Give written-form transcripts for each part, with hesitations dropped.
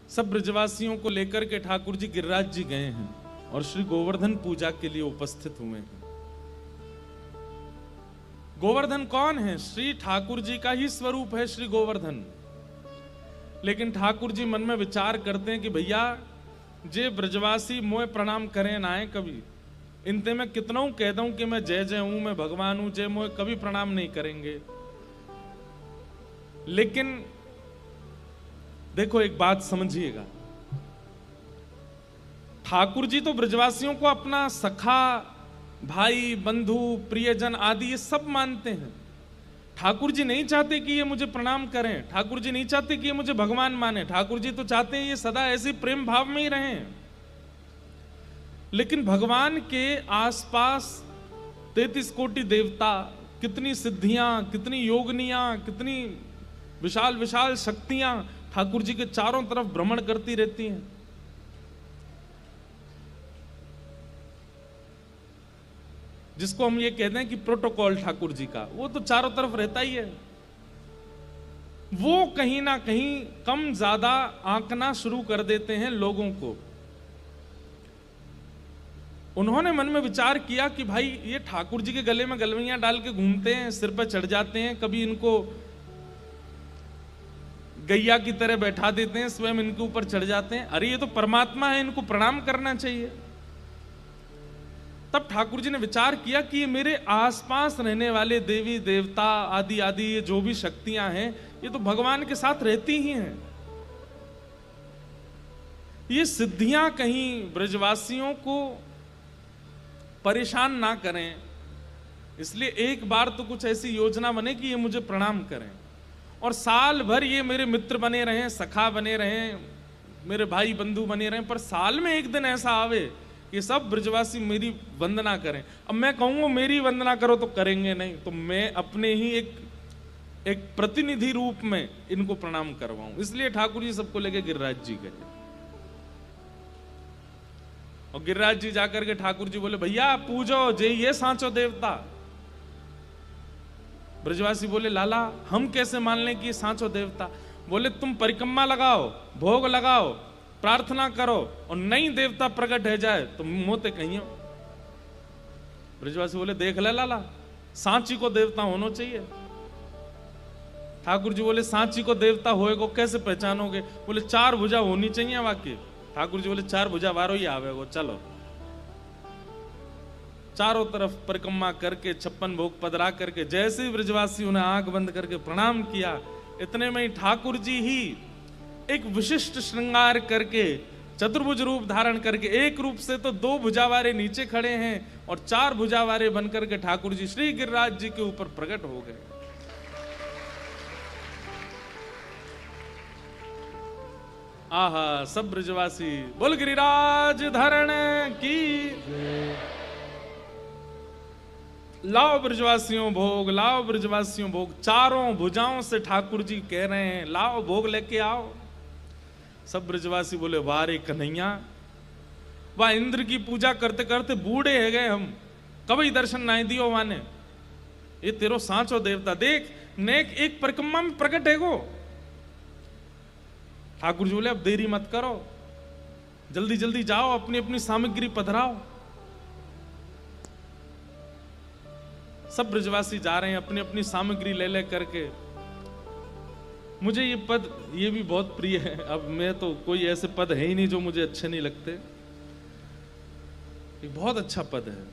सब ब्रजवासियों को लेकर के ठाकुर जी गिरिराज जी गए हैं और श्री गोवर्धन पूजा के लिए उपस्थित हुए हैं। गोवर्धन कौन है? श्री ठाकुर जी का ही स्वरूप है श्री गोवर्धन। लेकिन ठाकुर जी मन में विचार करते हैं कि भैया जे ब्रजवासी मोए प्रणाम करें ना आए कभी, इनते मैं कितना कह दूं कि मैं जय जय हूं, मैं भगवान हूं, जय मोए कभी प्रणाम नहीं करेंगे। लेकिन देखो एक बात समझिएगा, ठाकुर जी तो ब्रजवासियों को अपना सखा, भाई, बंधु, प्रियजन आदि ये सब मानते हैं। ठाकुर जी नहीं चाहते कि ये मुझे प्रणाम करें, ठाकुर जी नहीं चाहते कि ये मुझे भगवान माने, ठाकुर जी तो चाहते हैं ये सदा ऐसे प्रेम भाव में ही रहें। लेकिन भगवान के आसपास 33 कोटि देवता, कितनी सिद्धियां, कितनी योगनियां, कितनी विशाल विशाल शक्तियां ठाकुर जी के चारों तरफ भ्रमण करती रहती हैं। जिसको हम ये कहते हैं कि प्रोटोकॉल ठाकुर जी का, वो तो चारों तरफ रहता ही है। वो कहीं ना कहीं कम ज्यादा आंकना शुरू कर देते हैं लोगों को। उन्होंने मन में विचार किया कि भाई ये ठाकुर जी के गले में गलवैयां डाल के घूमते हैं, सिर पर चढ़ जाते हैं, कभी इनको गैया की तरह बैठा देते हैं, स्वयं इनके ऊपर चढ़ जाते हैं। अरे ये तो परमात्मा है, इनको प्रणाम करना चाहिए। तब ठाकुर जी ने विचार किया कि ये मेरे आसपास रहने वाले देवी देवता आदि आदि ये जो भी शक्तियां हैं, ये तो भगवान के साथ रहती ही हैं। ये सिद्धियां कहीं ब्रजवासियों को परेशान ना करें, इसलिए एक बार तो कुछ ऐसी योजना बने कि ये मुझे प्रणाम करें और साल भर ये मेरे मित्र बने रहें, सखा बने रहें, मेरे भाई बंधु बने रहें, पर साल में एक दिन ऐसा आवे कि सब ब्रजवासी मेरी वंदना करें। अब मैं कहूंगा मेरी वंदना करो तो करेंगे नहीं, तो मैं अपने ही एक प्रतिनिधि रूप में इनको प्रणाम करवाऊं। इसलिए ठाकुर जी सबको लेके गिरिराज जी गए और गिरिराज जी जाकर के ठाकुर जी बोले भैया पूजो जे ये सांचो देवता। ब्रजवासी बोले लाला हम कैसे मान लें कि ये सांचो देवता? बोले तुम परिक्रमा लगाओ, भोग लगाओ, प्रार्थना करो और नई देवता प्रकट है जाए तो मोते कहियो। ब्रजवासी बोले देख ले लाला, सांची को देवता होना चाहिए। ठाकुर जी बोले सांची को देवता होएगो कैसे पहचानोगे? बोले 4 भुजा होनी चाहिए वाकई। ठाकुर जी बोले 4 भुजा वारो ही आवेगो, चलो। चारों तरफ परिक्रमा करके 56 भोग पधरा करके जैसे ही ब्रजवासी उन्हें आंख बंद करके प्रणाम किया, इतने में ही ठाकुर जी ही एक विशिष्ट श्रृंगार करके चतुर्भुज रूप धारण करके, एक रूप से तो 2 भुजावारे नीचे खड़े हैं और 4 भुजावारे बनकर के ठाकुर जी श्री गिरिराज जी के ऊपर प्रकट हो गए। आहा, सब ब्रजवासी बोल गिरिराज धरण की, लाओ ब्रजवासियों भोग, लाओ ब्रजवासियों भोग। चारों भुजाओं से ठाकुर जी कह रहे हैं लाओ भोग लेके आओ। सब ब्रजवासी बोले वाह रे कन्हैया, वाह इंद्र की पूजा करते करते बूढ़े है गए हम, कभी दर्शन नहीं दियो माने। ये तेरो सांचो देवता देख नेक एक परिक्रमा में प्रकट है गो। ठाकुर जी बोले अब देरी मत करो, जल्दी जल्दी जाओ, अपनी अपनी सामग्री पधराओ। सब ब्रजवासी जा रहे हैं अपनी अपनी सामग्री ले ले करके। मुझे ये पद ये भी बहुत प्रिय है। अब मैं तो कोई ऐसे पद है ही नहीं जो मुझे अच्छे नहीं लगते। एक बहुत अच्छा पद है।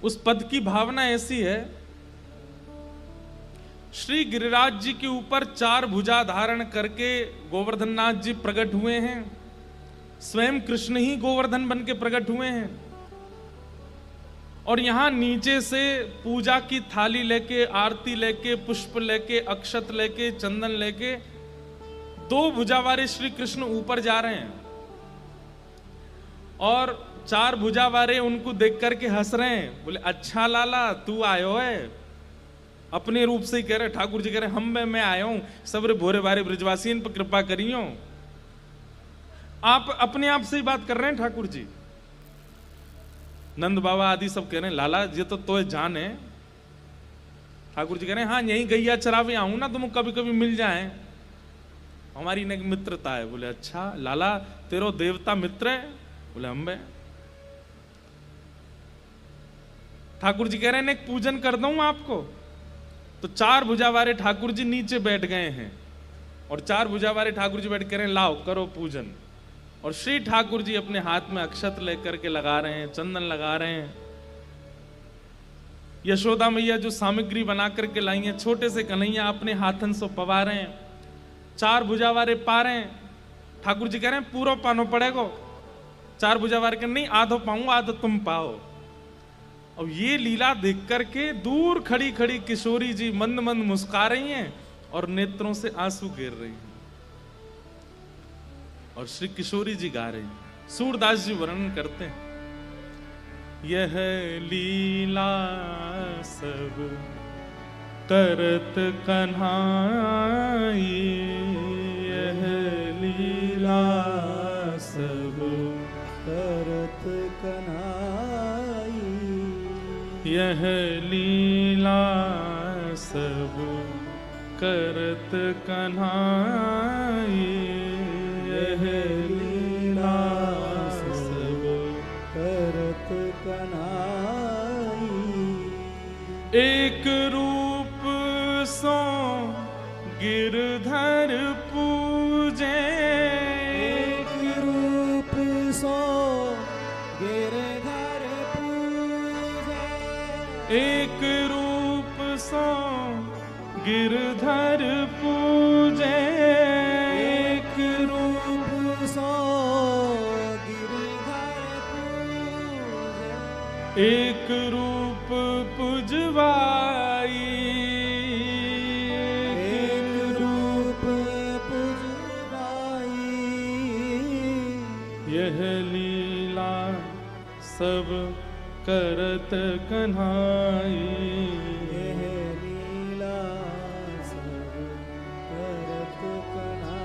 उस पद की भावना ऐसी है, श्री गिरिराज जी के ऊपर 4 भुजा धारण करके गोवर्धन नाथ जी प्रकट हुए हैं। स्वयं कृष्ण ही गोवर्धन बन के प्रकट हुए हैं और यहां नीचे से पूजा की थाली लेके, आरती लेके, पुष्प लेके, अक्षत लेके, चंदन लेके 2 भुजावारे श्री कृष्ण ऊपर जा रहे हैं और 4 भुजावारे उनको देख करके हंस रहे हैं। बोले अच्छा लाला तू आयो है, अपने रूप से ही कह रहे। ठाकुर जी कह रहे मैं आया हूं, सब भोरे बारे ब्रजवासी इन पर कृपा करियो। आप अपने आप से ही बात कर रहे हैं ठाकुर जी। नंद बाबा आदि सब कह रहे हैं लाला ये तो जान है। ठाकुर जी कह रहे हैं हाँ यही गैया चरावे आऊं ना, तुम कभी कभी मिल जाए। हमारी ने मित्रता है। बोले अच्छा लाला तेरो देवता मित्र है? बोले अम्बे। ठाकुर जी कह रहे हैं एक पूजन कर दूं आपको। तो 4 भुजा वाले ठाकुर जी नीचे बैठ गए हैं और 4 भुजा वाले ठाकुर जी बैठ कर लाओ करो पूजन। और श्री ठाकुर जी अपने हाथ में अक्षत लेकर के लगा रहे हैं, चंदन लगा रहे हैं। यशोदा मैया जो सामग्री बना करके लाई है, छोटे से कन्हैया अपने हाथन से पवा रहे हैं। 4 भुजा वाले पा रहे हैं। ठाकुर जी कह रहे हैं पूरा पानो पड़ेगा। 4 भुजा वाले कह नहीं आधो पाऊंगा, आधो तुम पाओ। अब ये लीला देख करके दूर खड़ी खड़ी किशोरी जी मंद मंद मुस्कुरा रही हैं और नेत्रों से आंसू गिर रही हैं। और श्री किशोरी जी गा रही हैं। सूरदास जी वर्णन करते हैं, यह लीला सब करत कन्हाई, यह लीला सब करत कन्हाई, यह लीला सब करत कन्हाई, यह लीला सब करत कन्हाई। एक रूप सो गिरधर पूजे, एक रूप सो गिरधर पूजे, एक रूप सो गिरधर पूजे, एक रूप सो गिरधर पूजे, एक रूप पुजवाई, एक रूप पुजवाई, यह लीला सब करत कन्हाई, यह लीला सब करत कन्हाई।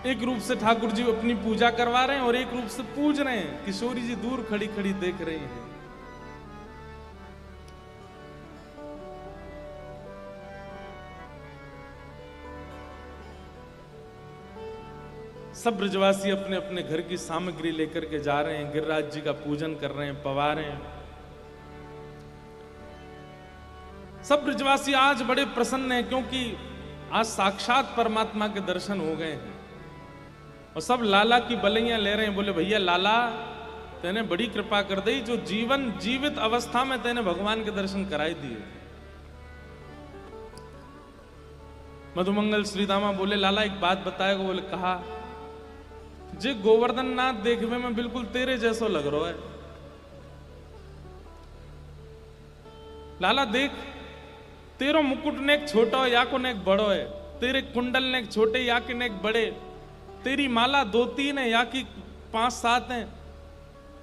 एक रूप से ठाकुर जी अपनी पूजा करवा रहे हैं और एक रूप से पूज रहे हैं। किशोरी जी दूर खड़ी खड़ी देख रही हैं। सब ब्रजवासी अपने अपने घर की सामग्री लेकर के जा रहे हैं, गिरिराज जी का पूजन कर रहे हैं, पवा रहे हैं। सब ब्रजवासी आज बड़े प्रसन्न हैं क्योंकि आज साक्षात परमात्मा के दर्शन हो गए हैं और सब लाला की बलैया ले रहे हैं। बोले भैया लाला तेने बड़ी कृपा कर दी, जो जीवन जीवित अवस्था में तेने भगवान के दर्शन कराई दिए। मधुमंगल श्रीदामा बोले लाला एक बात बताएगा? बोले कहा, जे गोवर्धन नाथ देखने में बिल्कुल तेरे जैसो लग रहा है। लाला देख तेरो मुकुट ने एक छोटा हो या को ने एक बड़ो है, तेरे कुंडल ने एक छोटे या के ने एक बड़े, तेरी माला 2-3 है या की 5-7 है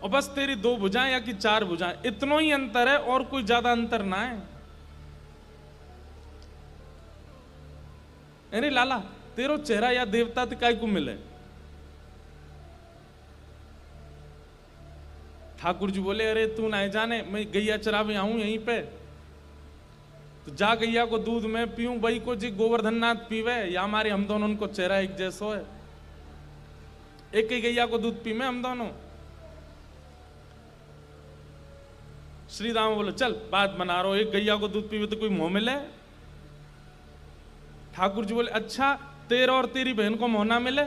और बस तेरी 2 भुजाएं या की 4 भुजाएं, इतना ही अंतर है और कोई ज्यादा अंतर ना है। अरे लाला तेरो चेहरा या देवता काय को मिले? ठाकुर जी बोले अरे तू ना जाने, मैं गैया चरावे आऊं यहीं पे, तो जा गैया को दूध में पीऊं, वही को जी गोवर्धन नाथ पीवे, या हमारे हम दोनों उनको चेहरा एक जैसो है, एक ही गैया को दूध पी में हम दोनों। श्री राम बोले चल बात बना रहा हो, एक गैया को दूध पीवे तो कोई मोह मिले? ठाकुर जी बोले अच्छा तेरा और तेरी बहन को मोह ना मिले?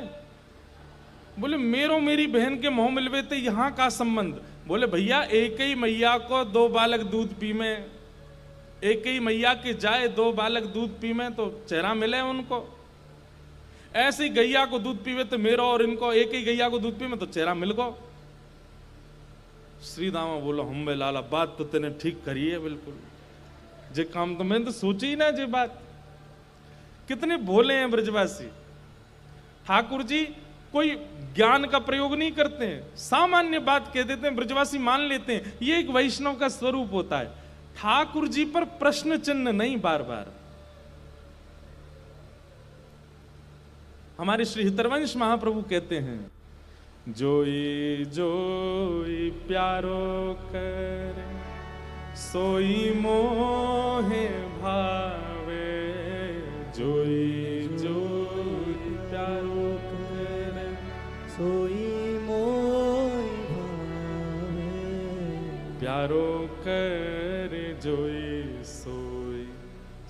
बोले मेरो मेरी बहन के मोह मिलवे तो यहां का संबंध? बोले भैया एक ही मैया को 2 बालक दूध पी में, एक ही मैया के जाए 2 बालक दूध पी में तो चेहरा मिले उनको। ऐसी गैया को दूध पीवे तो मेरो और इनको, एक ही गैया को दूध पी में तो चेहरा मिल गो। श्री दामा बोलो हम बे लाला बात तो तेने ठीक करी है बिल्कुल, जे काम तो मैंने तो सोची ही ना जे बात। कितने भोले हैं ब्रजवासी। ठाकुर जी कोई ज्ञान का प्रयोग नहीं करते हैं, सामान्य बात कह देते हैं, ब्रजवासी मान लेते हैं। ये एक वैष्णव का स्वरूप होता है, ठाकुर जी पर प्रश्न चिन्ह नहीं बार बार। हमारे श्री हितरवंश महाप्रभु कहते हैं जोई जोई प्यारो करे सोई मोहे भावे, जोई जोई प्यारो करे, सोई मोई भावे, प्यारो करे जोई सोई,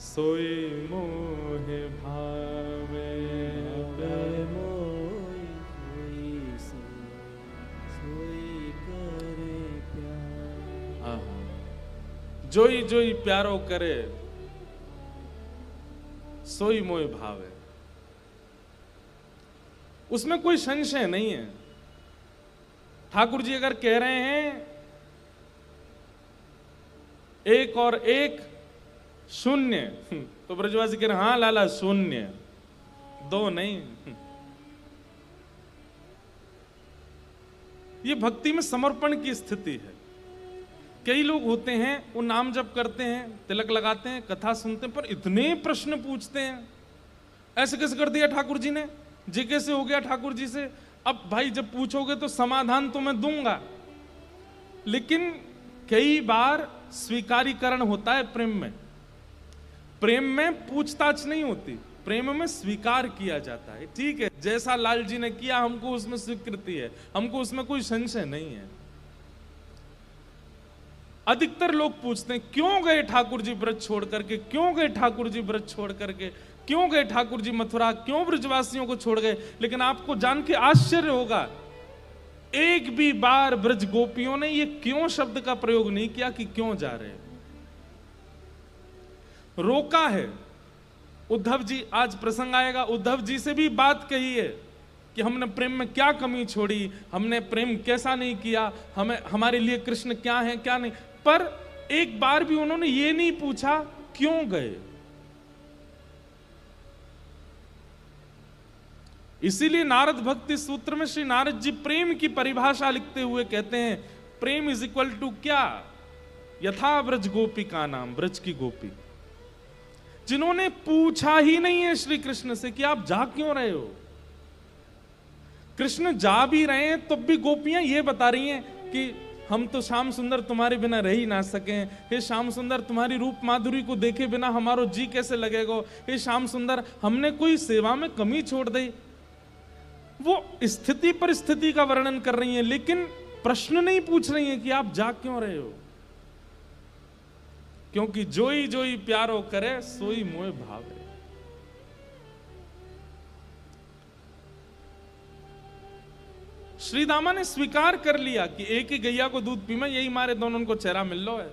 सोई मोहे भावे। भावे मोई सोई सोई करे प्यार। आहा। जोई जोई प्यारो करे, सोई मोह भावे। उसमें कोई संशय नहीं है। ठाकुर जी अगर कह रहे हैं एक और एक शून्य, तो ब्रजवासी कह रहे हाँ लाला शून्य, दो नहीं। ये भक्ति में समर्पण की स्थिति है। कई लोग होते हैं वो नाम जप करते हैं, तिलक लगाते हैं, कथा सुनते हैं, पर इतने प्रश्न पूछते हैं, ऐसे कैसे कर दिया ठाकुर जी ने, जी कैसे हो गया ठाकुर जी से। अब भाई जब पूछोगे तो समाधान तो मैं दूंगा, लेकिन कई बार स्वीकारीकरण होता है प्रेम में। प्रेम में पूछताछ नहीं होती, प्रेम में स्वीकार किया जाता है। ठीक है, जैसा लाल जी ने किया हमको उसमें स्वीकृति है, हमको उसमें कोई संशय नहीं है। अधिकतर लोग पूछते हैं क्यों गए ठाकुर जी व्रत छोड़ करके, क्यों गए ठाकुर जी व्रत छोड़ करके, क्यों गए ठाकुर जी मथुरा, क्यों ब्रजवासियों को छोड़ गए। लेकिन आपको जान के आश्चर्य होगा, एक भी बार ब्रज गोपियों ने ये क्यों शब्द का प्रयोग नहीं किया कि क्यों जा रहे हैं। रोका है। उद्धव जी, आज प्रसंग आएगा, उद्धव जी से भी बात कही है कि हमने प्रेम में क्या कमी छोड़ी, हमने प्रेम कैसा नहीं किया, हमें हमारे लिए कृष्ण क्या है क्या नहीं। पर एक बार भी उन्होंने ये नहीं पूछा क्यों गए। इसीलिए नारद भक्ति सूत्र में श्री नारद जी प्रेम की परिभाषा लिखते हुए कहते हैं, प्रेम इज इक्वल टू क्या, यथा ब्रज गोपी का नाम, ब्रज की गोपी, जिन्होंने पूछा ही नहीं है श्री कृष्ण से कि आप जा क्यों रहे हो। कृष्ण जा भी रहे हैं तब भी गोपियां ये बता रही हैं कि हम तो श्याम सुंदर तुम्हारे बिना रह ही ना सके, हे श्याम सुंदर तुम्हारी रूप माधुरी को देखे बिना हमारो जी कैसे लगेगा, हे श्याम सुंदर हमने कोई सेवा में कमी छोड़ दी। वो स्थिति परिस्थिति का वर्णन कर रही हैं, लेकिन प्रश्न नहीं पूछ रही हैं कि आप जा क्यों रहे हो। क्योंकि जोई जोई प्यारो करे, सोई मोह भावे। श्री दामा ने स्वीकार कर लिया कि एक ही गैया को दूध पी में, यही मारे दोनों को चेहरा मिल लो है।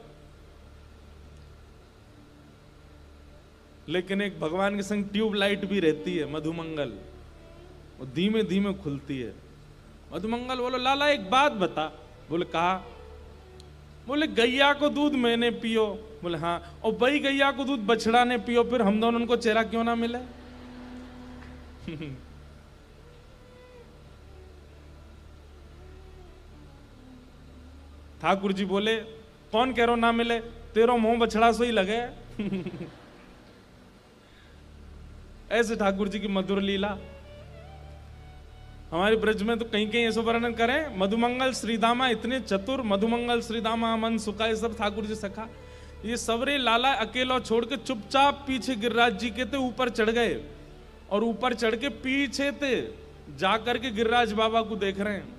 लेकिन एक भगवान के संग ट्यूबलाइट भी रहती है, मधुमंगल, वो धीमे धीमे खुलती है। मधुमंगल बोलो लाला एक बात बता। बोले कहा। बोले गैया को दूध मैंने पियो। बोले हाँ, और वही गैया को दूध बछड़ा ने पियो, फिर हम दोनों को चेहरा क्यों ना मिले। ठाकुर जी बोले कौन कह रो ना मिले, तेरो मुंह बछड़ा सो ही लगे। ऐसे ठाकुर जी की मधुर लीला। हमारे ब्रज में तो कहीं कहीं ऐसा वर्णन करें, मधुमंगल श्रीदामा इतने चतुर, मधुमंगल श्रीदामा मन सुखा, ये सब ठाकुर जी सखा, ये सबरे लाला अकेला छोड़ के चुपचाप पीछे गिरिराज जी के थे ऊपर चढ़ गए, और ऊपर चढ़ के पीछे थे जाकर के गिरिराज बाबा को देख रहे हैं,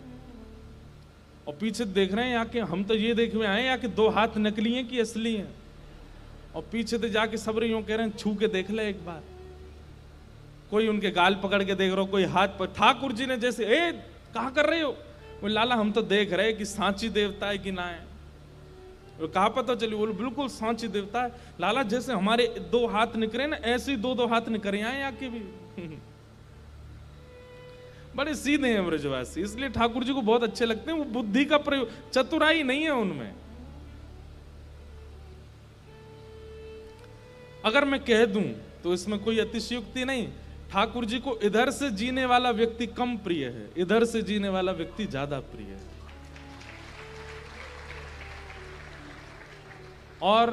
और पीछे देख रहे हैं यहाँ के, हम तो ये देख में आए यहाँ के दो हाथ नकली हैं कि असली हैं, और पीछे थे जाके सबरे यूं कह रहे हैं छू के देख ले एक बार। कोई उनके गाल पकड़ के देख रहा हो, कोई हाथ पर। ठाकुर जी ने जैसे ए कहा कर रहे हो, वो लाला हम तो देख रहे कि सांची देवता है कि ना है। वो कहा पता चली, बोले बिल्कुल सांची देवता है लाला, जैसे हमारे दो हाथ निकले ना ऐसे ही दो हाथ निकले आए आके भी। बड़े सीधे हैं ब्रजवासी, इसलिए ठाकुर जी को बहुत अच्छे लगते हैं। वो बुद्धि का प्रयोग, चतुराई नहीं है उनमें। अगर मैं कह दूं तो इसमें कोई अतिशयोक्ति नहीं, ठाकुर जी को इधर से जीने वाला व्यक्ति कम प्रिय है, इधर से जीने वाला व्यक्ति ज्यादा प्रिय है। और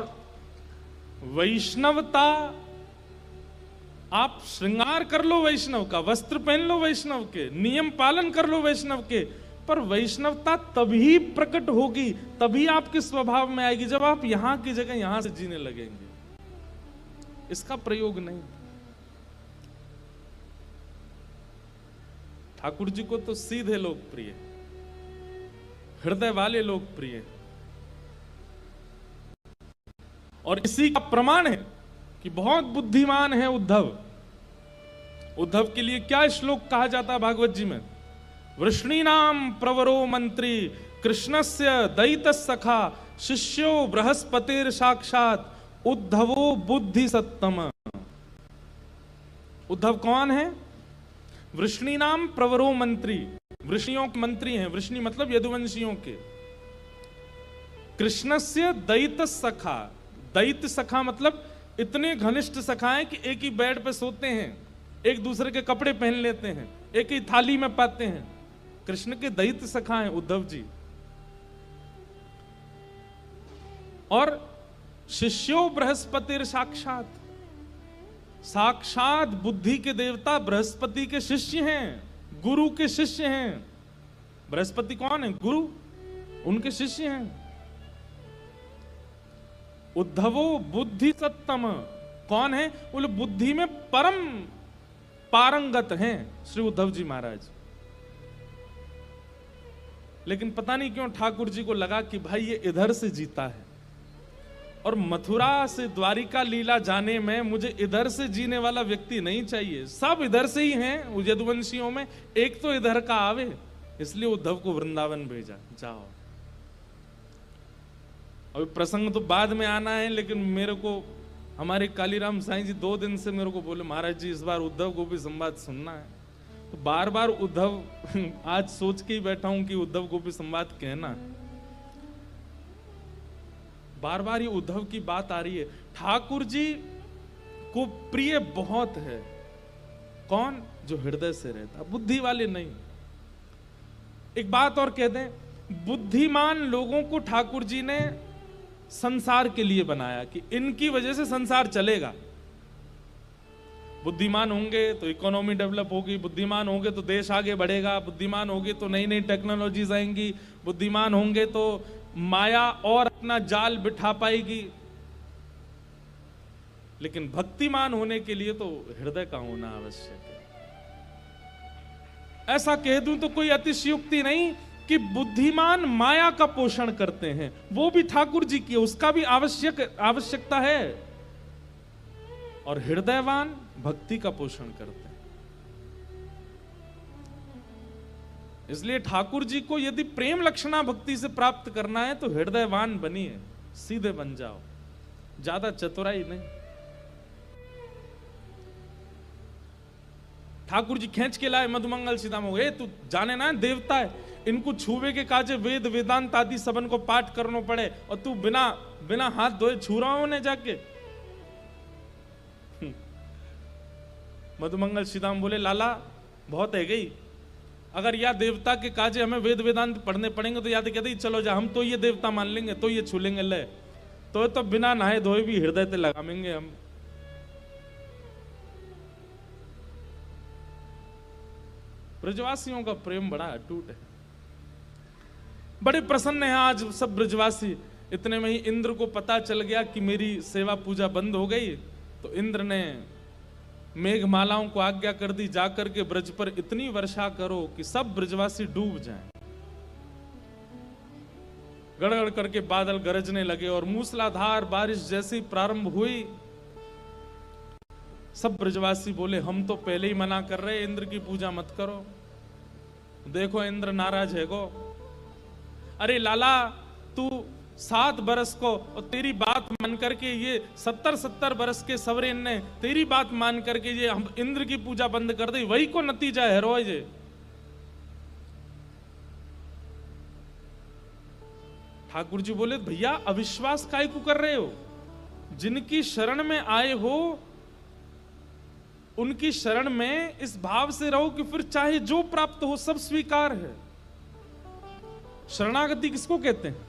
वैष्णवता, आप श्रृंगार कर लो वैष्णव का, वस्त्र पहन लो वैष्णव के, नियम पालन कर लो वैष्णव के, पर वैष्णवता तभी प्रकट होगी, तभी आपके स्वभाव में आएगी जब आप यहां की जगह यहां से जीने लगेंगे, इसका प्रयोग नहीं। ठाकुर जी को तो सीधे लोग प्रिय, हृदय वाले लोग प्रिय, और इसी का प्रमाण है कि बहुत बुद्धिमान है उद्धव। उद्धव के लिए क्या श्लोक कहा जाता है भागवत जी में? वृष्णीनाम प्रवरो मंत्री कृष्णस्य दैत सखा शिष्यो बृहस्पतिर साक्षात उद्धवो बुद्धि सत्तम। उद्धव कौन है? वृष्णीनाम प्रवरो मंत्री, वृष्णियों के मंत्री हैं, वृष्णि मतलब यदुवंशियों के। कृष्णस्य दैत सखा, दैत सखा मतलब इतने घनिष्ठ सखा हैं कि एक ही बेड पे सोते हैं, एक दूसरे के कपड़े पहन लेते हैं, एक ही थाली में पाते हैं। कृष्ण के दैत सखा हैं उद्धव जी। और शिष्यो बृहस्पतिर साक्षात, साक्षात बुद्धि के देवता बृहस्पति के शिष्य हैं, गुरु के शिष्य हैं। बृहस्पति कौन है? गुरु, उनके शिष्य हैं। उद्धवो बुद्धि सत्तम, कौन है? बोले बुद्धि में परम पारंगत हैं श्री उद्धव जी महाराज। लेकिन पता नहीं क्यों ठाकुर जी को लगा कि भाई ये इधर से जीता है, और मथुरा से द्वारिका लीला जाने में मुझे इधर से जीने वाला व्यक्ति नहीं चाहिए। सब इधर से ही हैं यदुवंशियों में, एक तो इधर का आवे, इसलिए उद्धव को वृंदावन भेजा, जाओ। अभी प्रसंग तो बाद में आना है, लेकिन मेरे को हमारे कालीराम साईं जी 2 दिन से मेरे को बोले महाराज जी इस बार उद्धव को भी संवाद सुनना है। तो बार बार उद्धव आज सोच के ही बैठा हूं कि उद्धव को भी संवाद कहना है। बार बार ये उद्धव की बात आ रही है। ठाकुर जी को प्रिय बहुत है कौन? जो हृदय से रहता, बुद्धि वाले नहीं। एक बात और कह दें, बुद्धिमान लोगों को ठाकुर जी ने संसार के लिए बनाया कि इनकी वजह से संसार चलेगा। बुद्धिमान होंगे तो इकोनॉमी डेवलप होगी, बुद्धिमान होंगे तो देश आगे बढ़ेगा, बुद्धिमान होंगे तो नई नई टेक्नोलॉजीज आएंगी, बुद्धिमान होंगे तो माया और अपना जाल बिठा पाएगी। लेकिन भक्तिमान होने के लिए तो हृदय का होना आवश्यक है। ऐसा कह दूं तो कोई अतिशयोक्ति नहीं कि बुद्धिमान माया का पोषण करते हैं, वो भी ठाकुर जी की, उसका भी आवश्यकता है। और हृदयवान भक्ति का पोषण करते हैं। इसलिए ठाकुर जी को यदि प्रेम लक्षणा भक्ति से प्राप्त करना है तो हृदयवान बनिए, सीधे बन जाओ, ज्यादा चतुराई नहीं। ठाकुर जी खींच के लाए मधुमंगल सीताम हो गए, तू जाने ना देवता है, इनको छुवे के काजे वेद वेदांत आदि सबन को पाठ करना पड़े, और तू बिना बिना हाथ धोए छू रहा हूं जाके। मधुमंगल सीताम बोले लाला बहुत है गई, अगर या देवता के काजे हमें वेद वेदांत पढ़ने पड़ेंगे तो या तो कहते चलो जा, हम तो ये देवता मान लेंगे, तो ये छू लेंगे, ले तो बिना नहाए धोए भी हृदय से लगाएंगे हम। ब्रजवासियों का प्रेम बड़ा अटूट है, बड़े प्रसन्न है आज सब ब्रजवासी। इतने में ही इंद्र को पता चल गया कि मेरी सेवा पूजा बंद हो गई, तो इंद्र ने मेघमालाओं को आज्ञा कर दी, जाकर के ब्रज पर इतनी वर्षा करो कि सब ब्रजवासी डूब जाएं। गड़गड़ करके बादल गरजने लगे और मूसलाधार बारिश जैसी प्रारंभ हुई। सब ब्रजवासी बोले हम तो पहले ही मना कर रहे, इंद्र की पूजा मत करो, देखो इंद्र नाराज है गो। अरे लाला तू 7 बरस को और तेरी बात मान करके ये 70 बरस के सवरेन ने तेरी बात मान करके ये हम इंद्र की पूजा बंद कर दी, वही को नतीजा है रोज। ठाकुर जी बोले भैया अविश्वास काहे को कर रहे हो, जिनकी शरण में आए हो उनकी शरण में इस भाव से रहो कि फिर चाहे जो प्राप्त हो सब स्वीकार है। शरणागति किसको कहते हैं?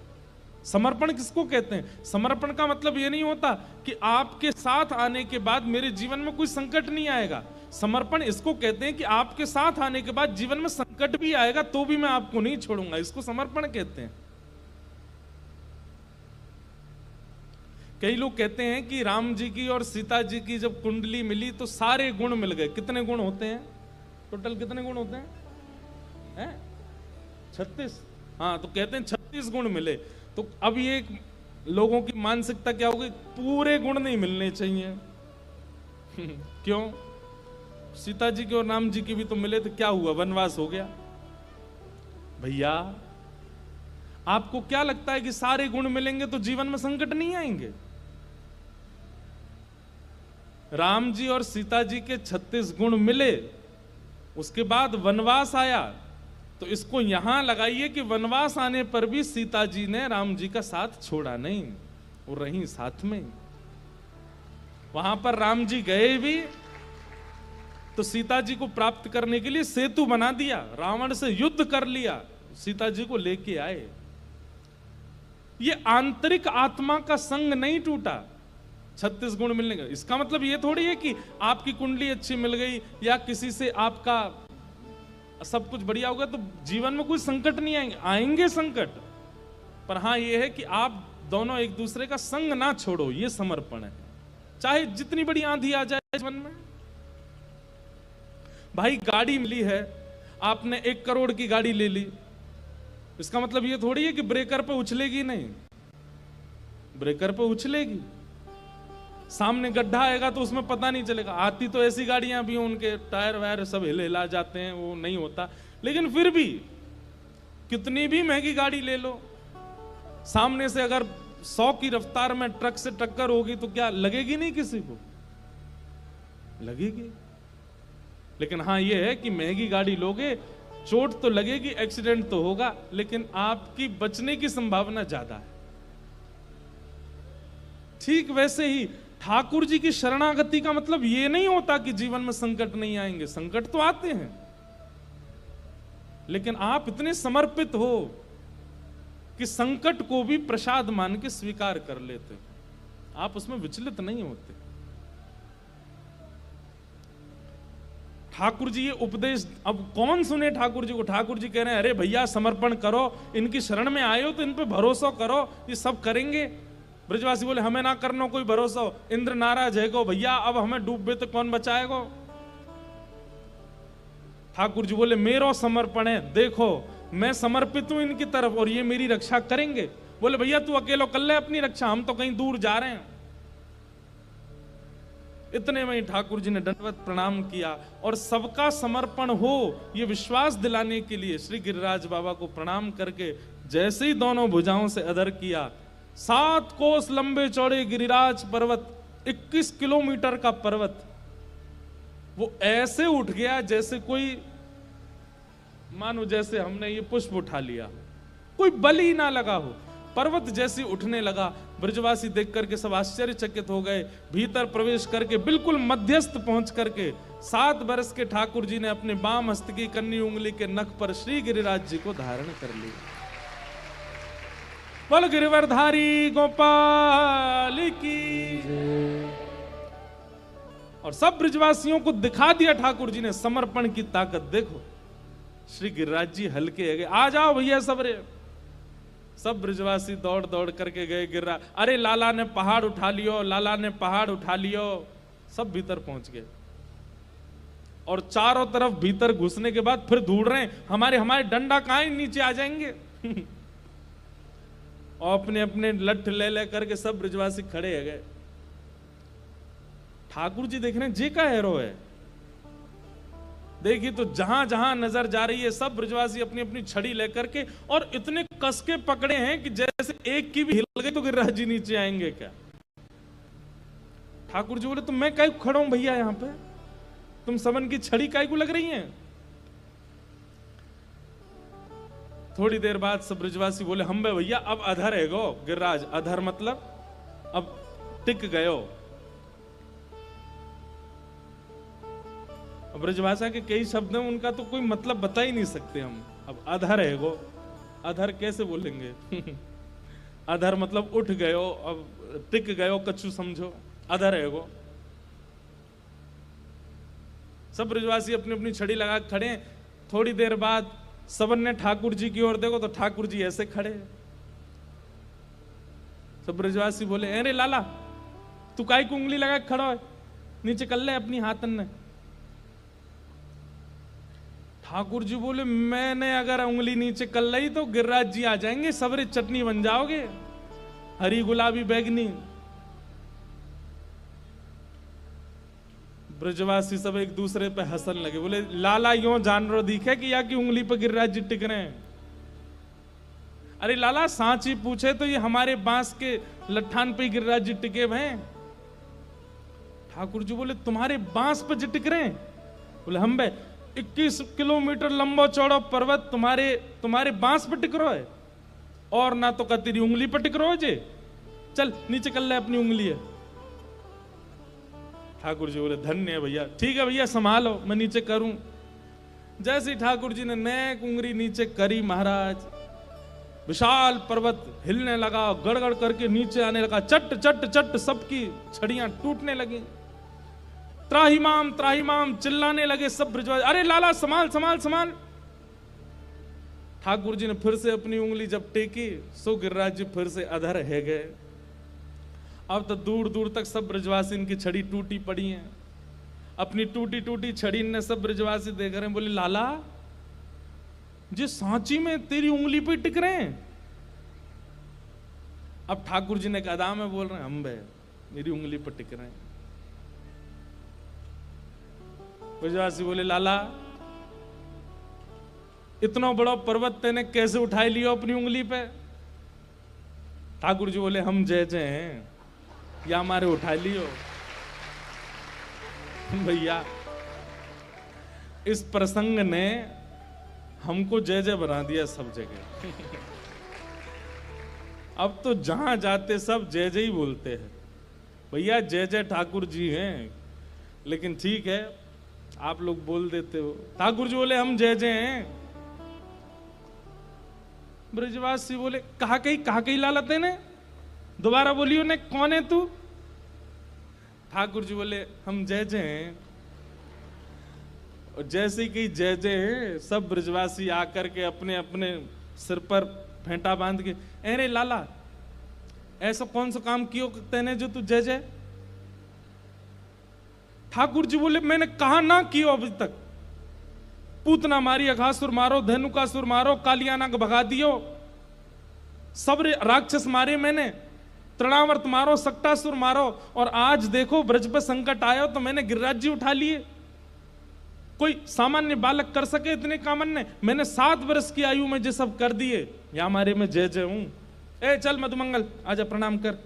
समर्पण किसको कहते हैं? समर्पण का मतलब यह नहीं होता कि आपके साथ आने के बाद मेरे जीवन में कोई संकट नहीं आएगा, समर्पण इसको कहते हैं कि आपके साथ आने के बाद जीवन में संकट भी आएगा तो भी मैं आपको नहीं छोड़ूंगा, इसको समर्पण कहते हैं। कई लोग कहते हैं कि राम जी की और सीता जी की जब कुंडली मिली तो सारे गुण मिल गए। कितने गुण होते हैं टोटल, कितने गुण होते हैं? 36। हाँ, तो कहते हैं 36 गुण मिले। तो अब ये लोगों की मानसिकता क्या होगी, पूरे गुण नहीं मिलने चाहिए। क्यों? सीता जी के और राम जी की भी तो मिले तो क्या हुआ, वनवास हो गया? भैया आपको क्या लगता है कि सारे गुण मिलेंगे तो जीवन में संकट नहीं आएंगे? राम जी और सीता जी के 36 गुण मिले, उसके बाद वनवास आया, तो इसको यहां लगाइए कि वनवास आने पर भी सीता जी ने राम जी का साथ छोड़ा नहीं, वो रही साथ में। वहां पर राम जी गए भी तो सीता जी को प्राप्त करने के लिए सेतु बना दिया, रावण से युद्ध कर लिया, सीता जी को लेके आए। ये आंतरिक आत्मा का संग नहीं टूटा 36 गुण मिलने का। इसका मतलब ये थोड़ी है कि आपकी कुंडली अच्छी मिल गई या किसी से आपका सब कुछ बढ़िया होगा तो जीवन में कोई संकट नहीं आएंगे। आएंगे संकट, पर हां ये है कि आप दोनों एक दूसरे का संग ना छोड़ो, ये समर्पण है। चाहे जितनी बड़ी आंधी आ जाए जीवन में। भाई गाड़ी मिली है, आपने 1 करोड़ की गाड़ी ले ली, इसका मतलब ये थोड़ी है कि ब्रेकर पे उछलेगी नहीं, ब्रेकर पे उछलेगी। सामने गड्ढा आएगा तो उसमें पता नहीं चलेगा। आती तो ऐसी गाड़ियां भी उनके टायर वायर सब हिला जाते हैं, वो नहीं होता। लेकिन फिर भी कितनी भी महंगी गाड़ी ले लो, सामने से अगर 100 की रफ्तार में ट्रक से टक्कर होगी तो क्या लगेगी? नहीं, किसी को लगेगी। लेकिन हाँ ये है कि महंगी गाड़ी लोगे, चोट तो लगेगी, एक्सीडेंट तो होगा, लेकिन आपकी बचने की संभावना ज्यादा है। ठीक वैसे ही ठाकुर जी की शरणागति का मतलब ये नहीं होता कि जीवन में संकट नहीं आएंगे। संकट तो आते हैं, लेकिन आप इतने समर्पित हो कि संकट को भी प्रसाद मान के स्वीकार कर लेते, आप उसमें विचलित नहीं होते। ठाकुर जी ये उपदेश अब कौन सुने ठाकुर जी को? ठाकुर जी कह रहे हैं अरे भैया समर्पण करो, इनकी शरण में आए हो तो इन पे भरोसा करो, ये सब करेंगे। ब्रजवासी बोले हमें ना करना कोई भरोसा हो, इंद्र नाराज है गो भैया, अब हमें डूबे तो कौन बचाएगो? ठाकुर जी बोले मेरो समर्पण है, देखो मैं समर्पित हूं इनकी तरफ और ये मेरी रक्षा करेंगे। बोले भैया तू अकेलो कर ले अपनी रक्षा, हम तो कहीं दूर जा रहे हैं। इतने में ही ठाकुर जी ने दंडवत प्रणाम किया और सबका समर्पण हो ये विश्वास दिलाने के लिए श्री गिरिराज बाबा को प्रणाम करके जैसे ही दोनों भुजाओं से अदर किया, 7 कोस लंबे चौड़े गिरिराज पर्वत, 21 किलोमीटर का पर्वत, वो ऐसे उठ गया जैसे कोई, मानो जैसे हमने ये पुष्प उठा लिया, कोई बल ही ना लगा हो। पर्वत जैसे उठने लगा, ब्रजवासी देख करके सब आश्चर्यचकित हो गए। भीतर प्रवेश करके बिल्कुल मध्यस्थ पहुंच करके 7 वर्ष के ठाकुर जी ने अपने बाम हस्त की कन्नी उंगली के नख पर श्री गिरिराज जी को धारण कर लिया। बोल गिरिवरधारी गोपाल की। और सब ब्रजवासियों को दिखा दिया ठाकुर जी ने समर्पण की ताकत। देखो श्री गिरिराज जी हल्के गए, आ जाओ भैया सब रे। सब ब्रजवासी दौड़ दौड़ करके गए गिरिराज, अरे लाला ने पहाड़ उठा लियो, लाला ने पहाड़ उठा लियो। सब भीतर पहुंच गए और चारों तरफ भीतर घुसने के बाद फिर ढूंढ रहे हैं हमारे डंडा कहां है, नीचे आ जाएंगे। और अपने अपने लठ ले करके सब ब्रजवासी खड़े है गए। ठाकुर जी देख रहे हैं जे का हेरो है। देखिए तो जहां जहां नजर जा रही है सब ब्रजवासी अपनी अपनी छड़ी लेकर के और इतने कस के पकड़े हैं कि जैसे एक की भी हिल गई तो गिरिराज जी नीचे आएंगे क्या। ठाकुर जी बोले तो मैं काहे खड़ा हूं भैया यहां पे, तुम सबन की छड़ी काहे को लग रही है। थोड़ी देर बाद सब ब्रजवासी बोले हम बे भैया अब अधर है गो गिरिराज। अधर मतलब अब टिक गयो। ब्रजभाषा के कई शब्द हैं, उनका तो कोई मतलब बता ही नहीं सकते हम। अब अधर है गो, अधर कैसे बोलेंगे। अधर मतलब उठ गयो, अब टिक गयो कछु समझो, अधर है गो। सब ब्रजवासी अपनी अपनी छड़ी लगा के खड़े हैं। थोड़ी देर बाद सबन ने ठाकुर जी की ओर देखो तो ठाकुर जी ऐसे खड़े हैं। सब ब्रजवासी बोले, अरे लाला तू काई को उंगली लगा के खड़ा है, नीचे कर ले अपनी हाथन ने। ठाकुर जी बोले, मैंने अगर उंगली नीचे कर ली तो गिरिराज जी आ जाएंगे, सबरे चटनी बन जाओगे, हरी गुलाबी बैगनी। ब्रजवासी सब एक दूसरे पे हंसन लगे, बोले लाला यो जानवर दिखे कि या की उंगली पे गिरिराज जी टिक रहे हैं। अरे लाला सांची पूछे तो ये हमारे बांस के लट्ठान पे गिरिराज जी टिके हुए हैं। ठाकुर जी बोले, तुम्हारे बांस पे जी टिक रहे हैं? बोले हम बे 21 किलोमीटर लंबा चौड़ा पर्वत तुम्हारे बांस पे टिक रहा है, और ना तो का तेरी उंगली पे टिक रहा है जे। चल नीचे कर ले अपनी उंगली है। ठाकुर जी बोले, धन्य है भैया, ठीक है भैया संभालो, मैं नीचे करूं। जैसे ठाकुर जी ने नेक उंगली नीचे करी महाराज, विशाल पर्वत हिलने लगा, गड़गड़ करके नीचे आने लगा, चट चट चट सबकी छड़ियां टूटने लगी। त्राहिमाम चिल्लाने लगे सब ब्रजवासी, अरे लाला संभाल संभाल संभाल। ठाकुर जी ने फिर से अपनी उंगली जब टेकी, सो गिरिराज जी फिर से अधर है गए। अब तो दूर दूर तक सब ब्रजवासी इनकी छड़ी टूटी पड़ी है। अपनी टूटी टूटी छड़ी ने सब ब्रजवासी देख रहे हैं, बोले लाला जी सांची में तेरी उंगली पे टिक रहे हैं। अब ठाकुर जी ने एक अदा में बोल रहे हैं, हम बे मेरी उंगली पर टिक रहे हैं। ब्रजवासी बोले, लाला इतना बड़ा पर्वत तेने कैसे उठाई लियो अपनी उंगली पे? ठाकुर जी बोले, हम जय जय हैं या हमारे उठा लियो। भैया इस प्रसंग ने हमको जय जय बना दिया सब जगह। अब तो जहां जाते सब जय जय ही बोलते हैं। भैया जय जय ठाकुर जी हैं, लेकिन ठीक है आप लोग बोल देते हो। ठाकुर जी बोले, हम जय जय हैं। ब्रजवासी बोले, कहा कही लालते ने, दोबारा बोलियो ने, कौन है तू? ठाकुर जी बोले, हम जय जय हैं। और जैसे कि जय जय हैं, सब ब्रजवासी आकर के अपने अपने सिर पर फेंटा बांध के, अरे लाला ऐसा कौन सा काम कियो तेने जो तू जय जय? ठाकुर जी बोले, मैंने कहा ना कियो अभी तक। पूतना मारी, अघासुर मारो, धेनुकासुर मारो, कालियाना को भगा दियो, सब राक्षस मारे मैंने, तृणावर्त मारो, सक्टासुर मारो, और आज देखो ब्रज पर संकट आयो तो मैंने गिरिराज जी उठा लिए। कोई सामान्य बालक कर सके इतने कामन ने? मैंने 7 वर्ष की आयु में ये सब कर दिए, या हमारे में जय जय हूं। ए चल मधुमंगल आजा प्रणाम कर।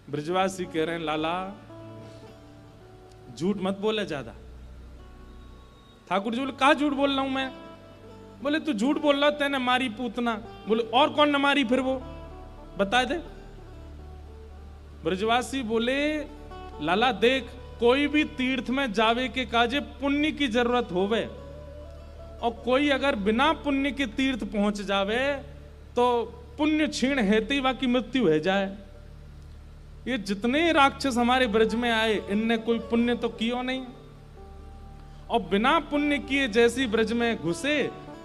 ब्रजवासी कह रहे हैं, लाला झूठ मत बोले ज्यादा। ठाकुर जी बोले, कहा झूठ बोल रहा हूं मैं? बोले, तू झूठ बोल रहा, तेने मारी पूतना। बोले, और कौन ने मारी फिर, वो बता दे। ब्रजवासी बोले, लाला देख, कोई भी तीर्थ में जावे के काजे पुण्य की जरूरत होवे, और कोई अगर बिना पुण्य के तीर्थ पहुंच जावे तो पुण्य क्षीण हेती बाकी मृत्यु है जाए। ये जितने राक्षस हमारे ब्रज में आए, इनने कोई पुण्य तो किया नहीं, और बिना पुण्य किए जैसी ब्रज में घुसे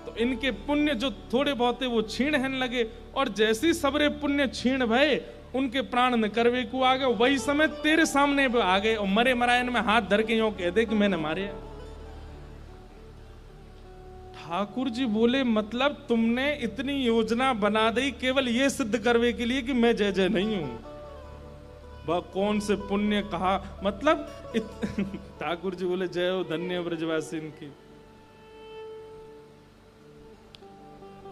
तो इनके पुण्य जो थोड़े बहुत वो क्षीण होने लगे, और जैसी सबरे पुण्य क्षीण भये उनके प्राण न करवे को आ गए। वही समय तेरे सामने भी आ गए, और मरे मरायन में हाथ धर के यूं कह दे कि मैंने मारे। ठाकुर जी बोले, मतलब तुमने इतनी योजना बना दी केवल ये सिद्ध करवे के लिए कि मैं जय जय नहीं हूं? वह कौन से पुण्य कहा, मतलब ठाकुर जी बोले, जय हो धन्य ब्रजवासी की।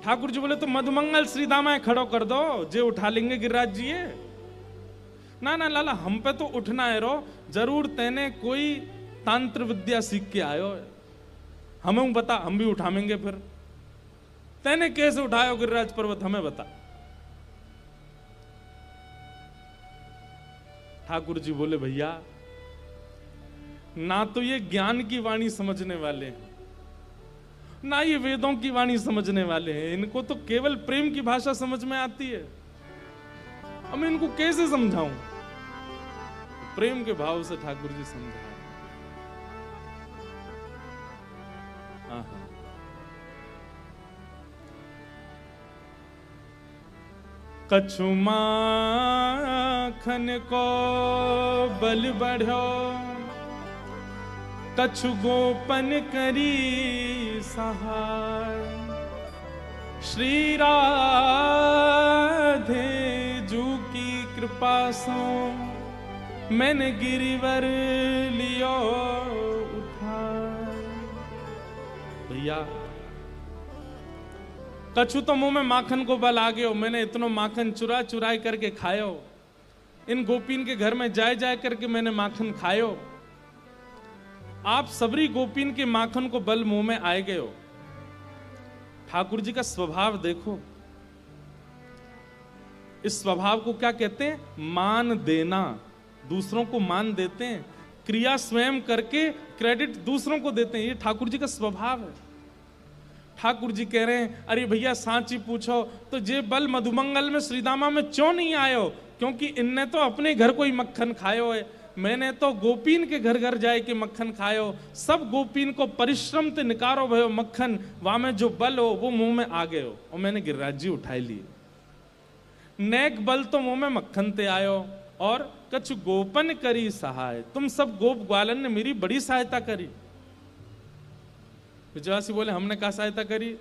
ठाकुर जी बोले, तो मधुमंगल श्री दामा खड़ो कर दो, जे उठा लेंगे गिरिराज जी। ना ना लाला, हम पे तो उठना है रो, जरूर तेने कोई तंत्र विद्या सीख के आयो है, हमें बता, हम भी उठाएंगे। फिर तेने कैसे उठायो गिरिराज पर्वत, हमें बता। ठाकुर जी बोले, भैया ना तो ये ज्ञान की वाणी समझने वाले हैं, ना ये वेदों की वाणी समझने वाले हैं, इनको तो केवल प्रेम की भाषा समझ में आती है। अब मैं इनको कैसे समझाऊं? प्रेम के भाव से ठाकुर जी समझा। कछु माखन को बल बढ़ो, कछु गोपन करी सहाय। श्री राधे जू की कृपा सो मैंने गिरिवर लियो उठाए। भैया कछु तो मुंह में माखन को बल आ गयो, मैंने इतनो माखन चुरा चुराई करके खायो। इन गोपीन के घर में जाए जाए करके मैंने माखन खायो। आप सबरी गोपीन के माखन को बल मुंह में आए गयो। ठाकुर जी का स्वभाव देखो। इस स्वभाव को क्या कहते हैं? मान देना। दूसरों को मान देते हैं, क्रिया स्वयं करके क्रेडिट दूसरों को देते हैं। ये ठाकुर जी का स्वभाव है। ठाकुर जी कह रहे हैं अरे भैया सांची पूछो तो जे बल मधुमंगल में श्रीदामा में क्यों नहीं आयो? क्योंकि इनने तो अपने घर कोई मक्खन खायो है, मैंने तो गोपीन के घर घर जाए के मक्खन खायो। सब गोपीन को परिश्रम ते निकारो भयो मक्खन, वहां में जो बल हो वो मुंह में आ गए हो और मैंने गिरिराज जी उठाई लिए। नेक बल तो मुंह में मक्खन ते आयो और कछु गोपन करी सहाय। तुम सब गोप ग्वालन ने मेरी बड़ी सहायता करी। विजयवासी बोले हमने क्या सहायता करी?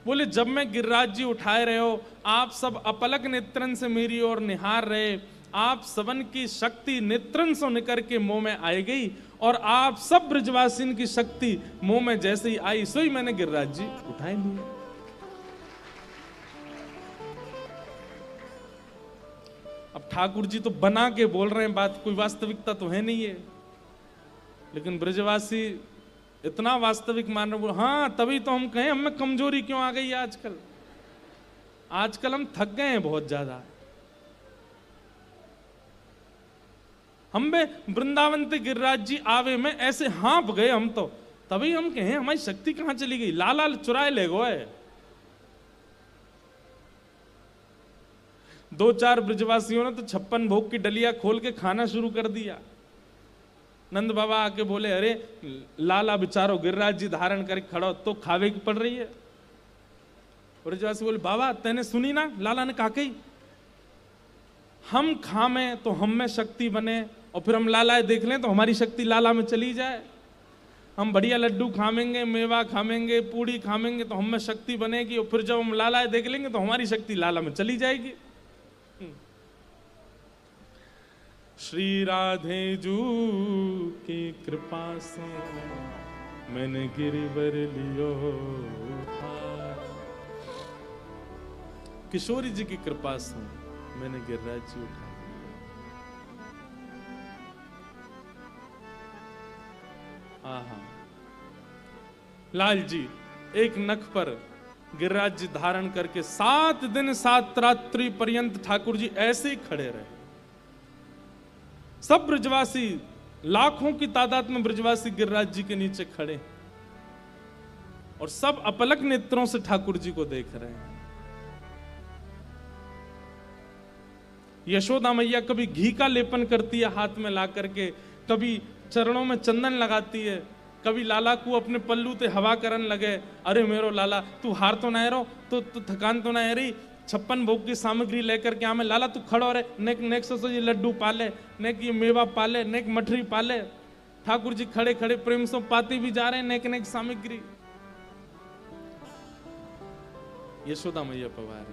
बोले जब मैं गिरिराज जी उठाए रहे हो, आप सब अपलक नेत्रन से मेरी ओर निहार रहे, आप सबन की शक्ति नेत्रन से निकर के मुंह में आई गई और आप सब ब्रजवासिन की शक्ति मुंह में जैसे ही आई सो ही मैंने गिरिराज जी उठाए लिए। अब ठाकुर जी तो बना के बोल रहे हैं बात, कोई वास्तविकता तो है नहीं है, लेकिन ब्रजवासी इतना वास्तविक मान रहे। हाँ तभी तो हम कहें हमें कमजोरी क्यों आ गई आजकल। आजकल हम थक गए हैं बहुत ज्यादा। हम में वृंदावन ते गिरिराज जी आवे में ऐसे हाँप गए हम तो, तभी हम कहें हमारी शक्ति कहां चली गई। लाला चुराए ले गए। दो चार ब्रजवासियों ने तो 56 भोग की डलिया खोल के खाना शुरू कर दिया। नंद बाबा आके बोले अरे लाला बेचारो गिरिराज जी धारण करके खड़ो तो खावे की पड़ रही है। ब्रजवासी बोले बाबा तेने सुनी ना, लाला ने कहा कही हम खामे तो हम में शक्ति बने और फिर हम लाला देख लें तो हमारी शक्ति लाला में चली जाए। हम बढ़िया लड्डू खामेंगे, मेवा खामेंगे, पूड़ी खामेंगे तो हम में शक्ति बनेगी और फिर जब हम लाला देख लेंगे तो हमारी शक्ति लाला में चली जाएगी। श्री राधे जू की कृपा से मैंने गिरिवर लियो उठाए। किशोरी जी की कृपा से मैंने गिरिराज जी उठाए। लाल जी एक नख पर गिरिराज जी धारण करके 7 दिन 7 रात्रि पर्यंत ठाकुर जी ऐसे ही खड़े रहे। सब ब्रजवासी लाखों की तादाद में ब्रजवासी गिरिराज जी के नीचे खड़े और सब अपलक नेत्रों से ठाकुर जी को देख रहे हैं। यशोदा मैया कभी घी का लेपन करती है हाथ में ला करके, कभी चरणों में चंदन लगाती है, कभी लाला को अपने पल्लू ते हवा करन लगे। अरे मेरो लाला तू हार तो ना रो, तो थकान तो ना है रही। 56 भोग की सामग्री लेकर के आमे लाला तू खड़ो रे, नेक नेक सो ये लड्डू पाले, नेक ये मेवा पाले, नेक मठरी पाले। ठाकुर जी खड़े खड़े प्रेम से पाते भी जा रहे हैं नेक नेक सामग्री। यशोदा मैया पवार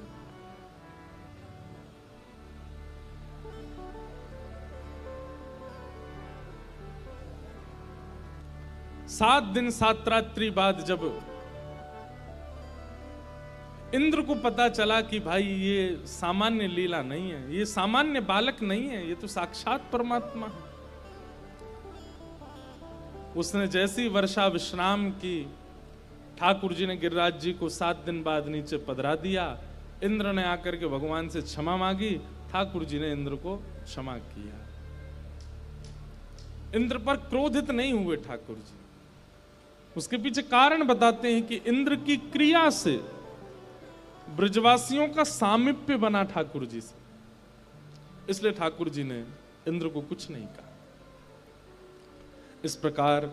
7 दिन 7 रात्रि बाद जब इंद्र को पता चला कि भाई ये सामान्य लीला नहीं है, ये सामान्य बालक नहीं है, ये तो साक्षात परमात्मा है। उसने जैसी वर्षा विश्राम की, ठाकुर जी ने गिरिराज जी को 7 दिन बाद नीचे पधरा दिया। इंद्र ने आकर के भगवान से क्षमा मांगी, ठाकुर जी ने इंद्र को क्षमा किया। इंद्र पर क्रोधित नहीं हुए ठाकुर जी। उसके पीछे कारण बताते हैं कि इंद्र की क्रिया से ब्रजवासियों का सामीप्य बना ठाकुर जी से। इसलिए ठाकुर जी ने इंद्र को कुछ नहीं कहा। इस प्रकार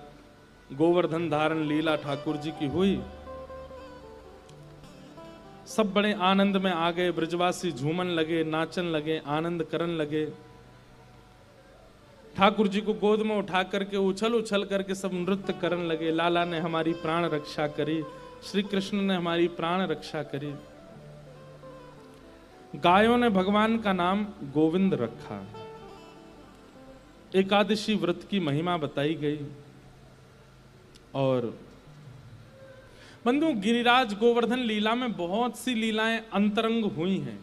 गोवर्धन धारण लीला ठाकुर जी की हुई। सब बड़े आनंद में आ गए, ब्रजवासी झूमन लगे, नाचन लगे, आनंद करन लगे। ठाकुर जी को गोद में उठा करके उछल उछल करके सब नृत्य करन लगे। लाला ने हमारी प्राण रक्षा करी, श्री कृष्ण ने हमारी प्राण रक्षा करी। गायों ने भगवान का नाम गोविंद रखा। एकादशी व्रत की महिमा बताई गई। और बंधु, गिरिराज गोवर्धन लीला में बहुत सी लीलाएं अंतरंग हुई हैं।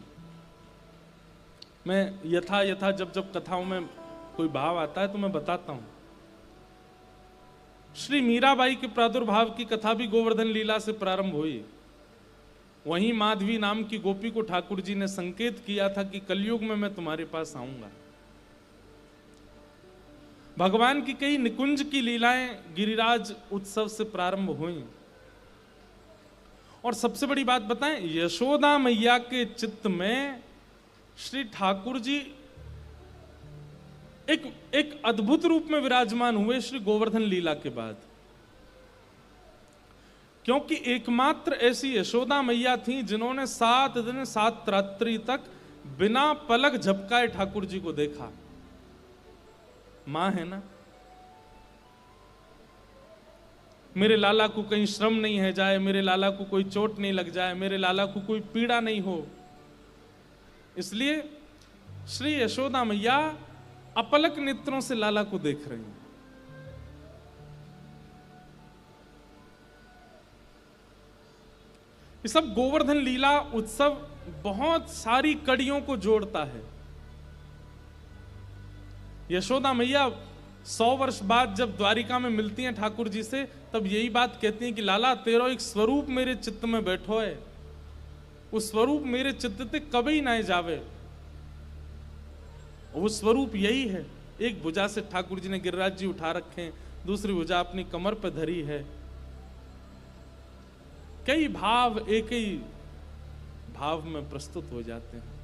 मैं यथा यथा जब जब कथाओं में कोई भाव आता है तो मैं बताता हूं। श्री मीराबाई के प्रादुर्भाव की कथा भी गोवर्धन लीला से प्रारंभ हुई। वहीं माधवी नाम की गोपी को ठाकुर जी ने संकेत किया था कि कलयुग में मैं तुम्हारे पास आऊंगा। भगवान की कई निकुंज की लीलाएं गिरिराज उत्सव से प्रारंभ हुई। और सबसे बड़ी बात बताएं, यशोदा मैया के चित्त में श्री ठाकुर जी एक अद्भुत रूप में विराजमान हुए श्री गोवर्धन लीला के बाद। क्योंकि एकमात्र ऐसी यशोदा मैया थी जिन्होंने 7 दिन 7 रात्रि तक बिना पलक झपकाए ठाकुर जी को देखा। मां है ना। मेरे लाला को कहीं श्रम नहीं है जाए, मेरे लाला को कोई चोट नहीं लग जाए, मेरे लाला को कोई पीड़ा नहीं हो, इसलिए श्री यशोदा मैया अपलक नेत्रों से लाला को देख रही हैं। ये सब गोवर्धन लीला उत्सव बहुत सारी कड़ियों को जोड़ता है। यशोदा मैया 100 वर्ष बाद जब द्वारिका में मिलती हैं ठाकुर जी से, तब यही बात कहती हैं कि लाला तेरो एक स्वरूप मेरे चित्त में बैठो है, उस स्वरूप मेरे चित्त ते कभी ना जावे। वो स्वरूप यही है। एक भुजा से ठाकुर जी ने गिरिराज जी उठा रखे हैं, दूसरी भुजा अपनी कमर पर धरी है। कई भाव एक ही भाव में प्रस्तुत हो जाते हैं।